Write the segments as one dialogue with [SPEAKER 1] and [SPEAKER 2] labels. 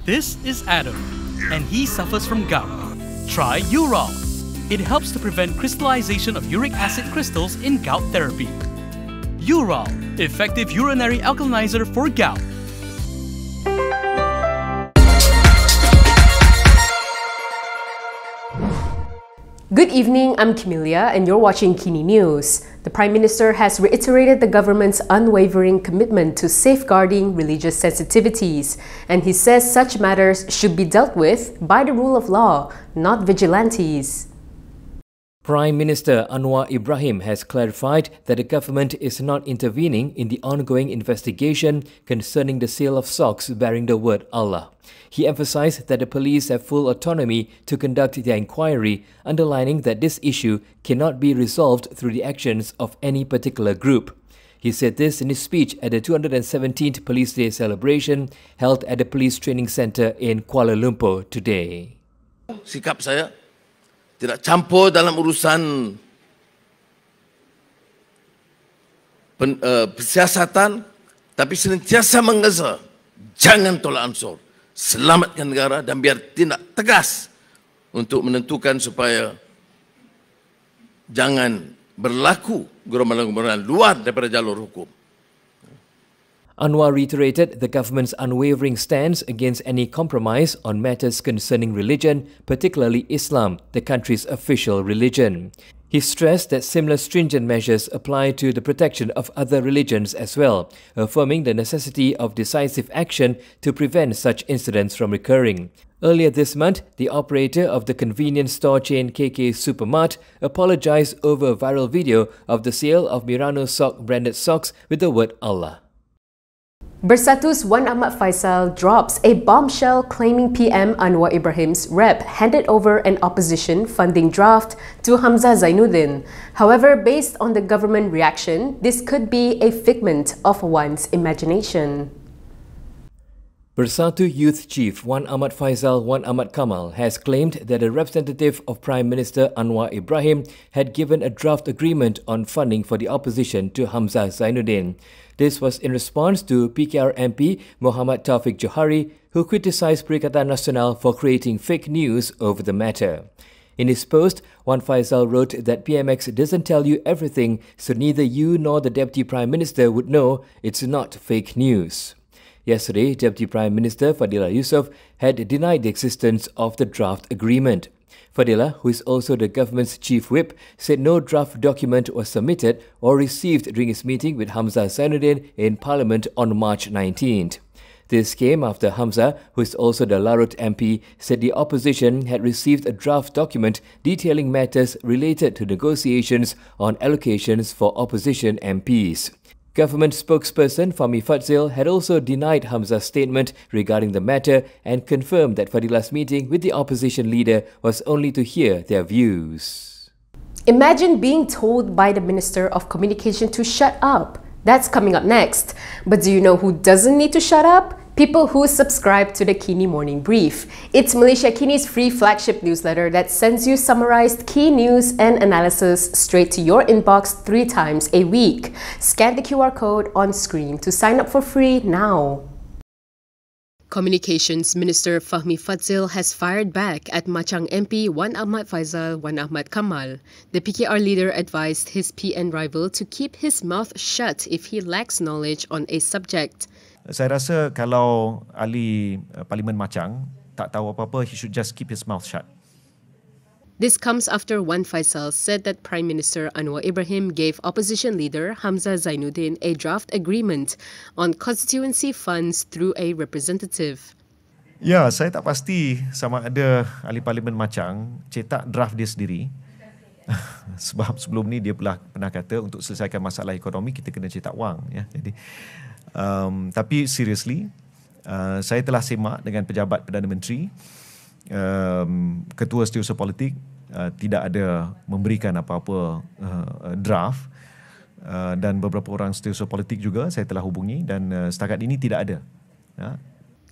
[SPEAKER 1] This is Adam, and he suffers from gout. Try Urol. It helps to prevent crystallization of uric acid crystals in gout therapy. Urol, effective urinary alkalinizer for gout.
[SPEAKER 2] Good evening, I'm Camelia and you're watching KiniNews. The Prime Minister has reiterated the government's unwavering commitment to safeguarding religious sensitivities, and he says such matters should be dealt with by the rule of law, not vigilantes.
[SPEAKER 3] Prime Minister Anwar Ibrahim has clarified that the government is not intervening in the ongoing investigation concerning the sale of socks bearing the word Allah. He emphasized that the police have full autonomy to conduct their inquiry, underlining that this issue cannot be resolved through the actions of any particular group. He said this in his speech at the 217th Police Day celebration held at the Police Training Centre in Kuala Lumpur today.
[SPEAKER 4] Sikap saya tidak campur dalam urusan persiasatan, tapi senantiasa mengeza, jangan tolak ansur, selamatkan negara dan biar tindak tegas untuk menentukan supaya jangan berlaku gerombolan-gerombolan luar daripada jalur hukum.
[SPEAKER 3] Anwar reiterated the government's unwavering stance against any compromise on matters concerning religion, particularly Islam, the country's official religion. He stressed that similar stringent measures apply to the protection of other religions as well, affirming the necessity of decisive action to prevent such incidents from recurring. Earlier this month, the operator of the convenience store chain KK Supermart apologized over a viral video of the sale of Mirano Sock branded socks with the word Allah.
[SPEAKER 2] Bersatu's Ahmad Fayhsal drops a bombshell claiming PM Anwar Ibrahim's rep handed over an opposition funding draft to Hamzah Zainuddin. However, based on the government reaction, this could be a figment of one's imagination.
[SPEAKER 3] Bersatu Youth Chief Ahmad Fayhsal Ahmad Kamal has claimed that a representative of Prime Minister Anwar Ibrahim had given a draft agreement on funding for the opposition to Hamzah Zainuddin. This was in response to PKR MP Muhammad Taufik Johari, who criticised Perikatan Nasional for creating fake news over the matter. In his post, Wan Fayhsal wrote that PMX doesn't tell you everything, so neither you nor the Deputy Prime Minister would know it's not fake news. Yesterday, Deputy Prime Minister Fadillah Yusof had denied the existence of the draft agreement. Fadillah, who is also the government's chief whip, said no draft document was submitted or received during his meeting with Hamzah Zainuddin in Parliament on March 19th. This came after Hamzah, who is also the Larut MP, said the opposition had received a draft document detailing matters related to negotiations on allocations for opposition MPs. Government spokesperson Fahmi Fadzil had also denied Hamzah's statement regarding the matter and confirmed that Fadilah's meeting with the opposition leader was only to hear their views.
[SPEAKER 2] Imagine being told by the Minister of Communication to shut up. That's coming up next. But do you know who doesn't need to shut up? People who subscribe to the Kini Morning Brief. It's Malaysia Kini's free flagship newsletter that sends you summarized key news and analysis straight to your inbox 3 times a week. Scan the QR code on screen to sign up for free now. Communications Minister Fahmi Fadzil has fired back at Machang MP Ahmad Fayhsal Ahmad Kamal. The PKR leader advised his PN rival to keep his mouth shut if he lacks knowledge on a subject.
[SPEAKER 5] Saya rasa kalau ahli Parlimen Machang tak tahu apa-apa, he should just keep his mouth shut.
[SPEAKER 2] This comes after Wan Fayhsal said that Prime Minister Anwar Ibrahim gave opposition leader Hamzah Zainuddin a draft agreement on constituency funds through a representative.
[SPEAKER 5] Ya, saya tak pasti sama ada ahli Parlimen Machang cetak draft dia sendiri. Sebab sebelum ni dia pernah kata untuk selesaikan masalah ekonomi kita kena cetak wang, ya. Jadi tapi seriously, saya telah semak dengan pejabat Perdana Menteri, ketua setiausaha politik tidak ada memberikan apa-apa draft, dan beberapa orang setiausaha politik juga saya telah hubungi dan setakat ini tidak ada. Ya.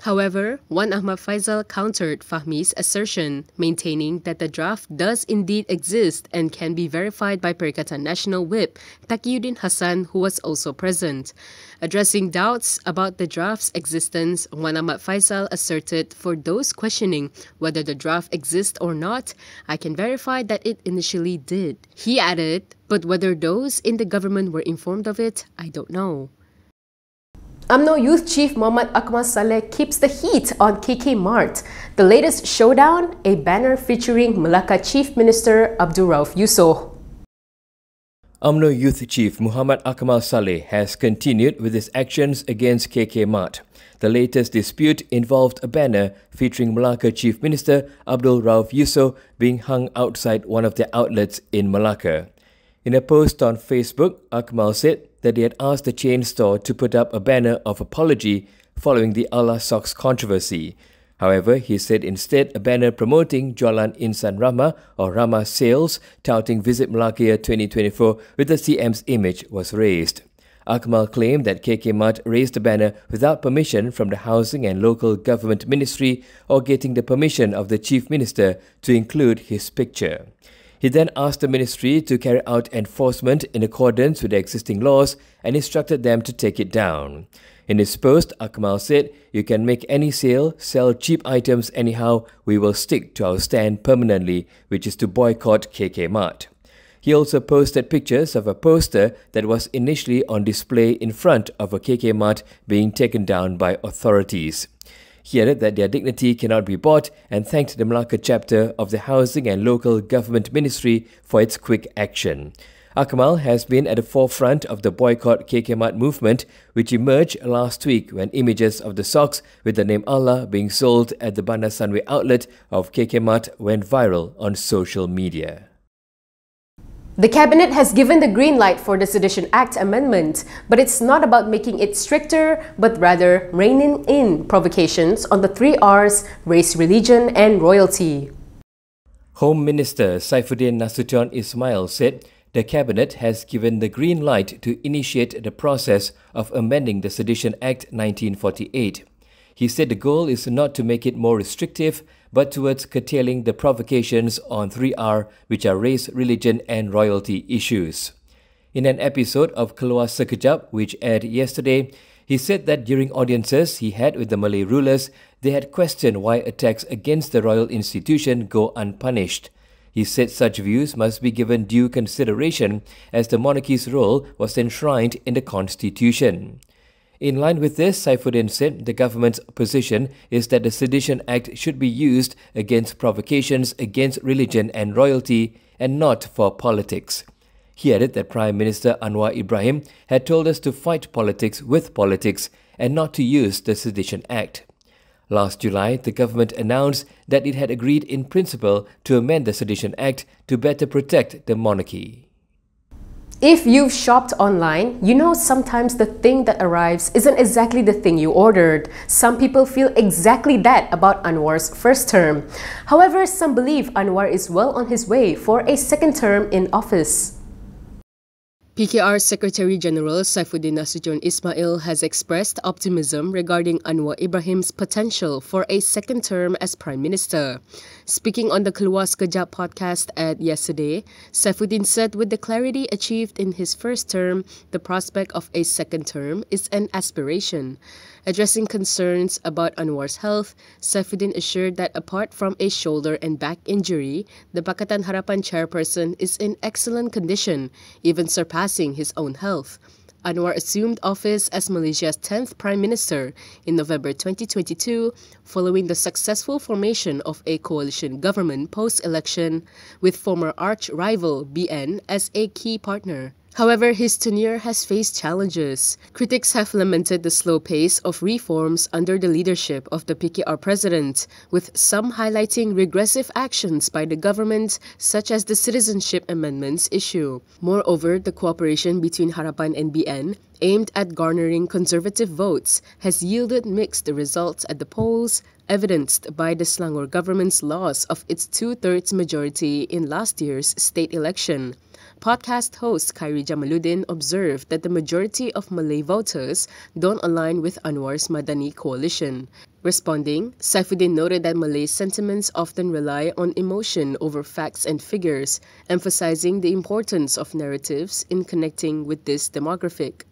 [SPEAKER 2] However, Wan Ahmad Fayhsal countered Fahmi's assertion, maintaining that the draft does indeed exist and can be verified by Perikatan National Whip Taqiyuddin Hassan, who was also present. Addressing doubts about the draft's existence, Wan Ahmad Fayhsal asserted, for those questioning whether the draft exists or not, I can verify that it initially did. He added, but whether those in the government were informed of it, I don't know.
[SPEAKER 6] UMNO Youth Chief Muhammad Akmal Saleh keeps the heat on KK Mart. The latest showdown, a banner featuring Melaka Chief Minister Abdul Rauf Yusof.
[SPEAKER 3] UMNO Youth Chief Muhammad Akmal Saleh has continued with his actions against KK Mart. The latest dispute involved a banner featuring Melaka Chief Minister Abdul Rauf Yusof being hung outside one of their outlets in Melaka. In a post on Facebook, Akmal said that he had asked the chain store to put up a banner of apology following the Allah Socks controversy. However, he said instead a banner promoting Jualan Insan Rahmah or Rahmah sales touting Visit Melaka 2024 with the CM's image was raised. Akmal claimed that KK Mart raised the banner without permission from the Housing and Local Government Ministry or getting the permission of the Chief Minister to include his picture. He then asked the ministry to carry out enforcement in accordance with the existing laws and instructed them to take it down. In his post, Akmal said, "You can make any sale, sell cheap items anyhow, we will stick to our stand permanently, which is to boycott KK Mart." He also posted pictures of a poster that was initially on display in front of a KK Mart being taken down by authorities. He added that their dignity cannot be bought and thanked the Melaka chapter of the Housing and Local Government Ministry for its quick action. Akmal has been at the forefront of the boycott KK Mart movement, which emerged last week when images of the socks with the name Allah being sold at the Bandar Sunway outlet of KK Mart went viral on social media.
[SPEAKER 6] The Cabinet has given the green light for the Sedition Act Amendment, but it's not about making it stricter, but rather reining in provocations on the 3 Rs, race, religion and royalty.
[SPEAKER 3] Home Minister Saifuddin Nasution Ismail said the Cabinet has given the green light to initiate the process of amending the Sedition Act 1948. He said the goal is not to make it more restrictive, but towards curtailing the provocations on 3R, which are race, religion and royalty issues. In an episode of Keluar Sekejap, which aired yesterday, he said that during audiences he had with the Malay rulers, they had questioned why attacks against the royal institution go unpunished. He said such views must be given due consideration as the monarchy's role was enshrined in the constitution. In line with this, Saifuddin said the government's position is that the Sedition Act should be used against provocations against religion and royalty and not for politics. He added that Prime Minister Anwar Ibrahim had told us to fight politics with politics and not to use the Sedition Act. Last July, the government announced that it had agreed in principle to amend the Sedition Act to better protect the monarchy.
[SPEAKER 6] If you've shopped online, you know sometimes the thing that arrives isn't exactly the thing you ordered. Some people feel exactly that about Anwar's first term. However, some believe Anwar is well on his way for a second term in office.
[SPEAKER 2] PKR Secretary General Saifuddin Nasution Ismail has expressed optimism regarding Anwar Ibrahim's potential for a second term as Prime Minister. Speaking on the Keluar Sekejap podcast aired yesterday, Saifuddin said with the clarity achieved in his first term, the prospect of a second term is an aspiration. Addressing concerns about Anwar's health, Saifuddin assured that apart from a shoulder and back injury, the Pakatan Harapan chairperson is in excellent condition, even surpassing his own health. Anwar assumed office as Malaysia's 10th Prime Minister in November 2022, following the successful formation of a coalition government post-election, with former arch-rival BN as a key partner. However, his tenure has faced challenges. Critics have lamented the slow pace of reforms under the leadership of the PKR president, with some highlighting regressive actions by the government, such as the Citizenship Amendments issue. Moreover, the cooperation between Harapan and BN, aimed at garnering conservative votes, has yielded mixed results at the polls, evidenced by the Selangor government's loss of its 2/3 majority in last year's state election. Podcast host Khairi Jamaluddin observed that the majority of Malay voters don't align with Anwar's Madani coalition. Responding, Saifuddin noted that Malays' sentiments often rely on emotion over facts and figures, emphasizing the importance of narratives in connecting with this demographic.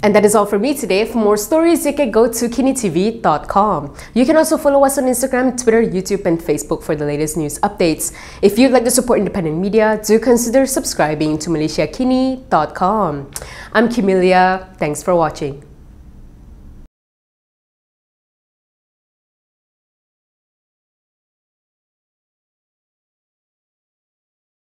[SPEAKER 6] And that is all for me today. For more stories, you can go to Kinitv.com. You can also follow us on Instagram, Twitter, YouTube, and Facebook for the latest news updates. If you'd like to support independent media, do consider subscribing to MalaysiaKini.com. I'm Camelia. Thanks for watching.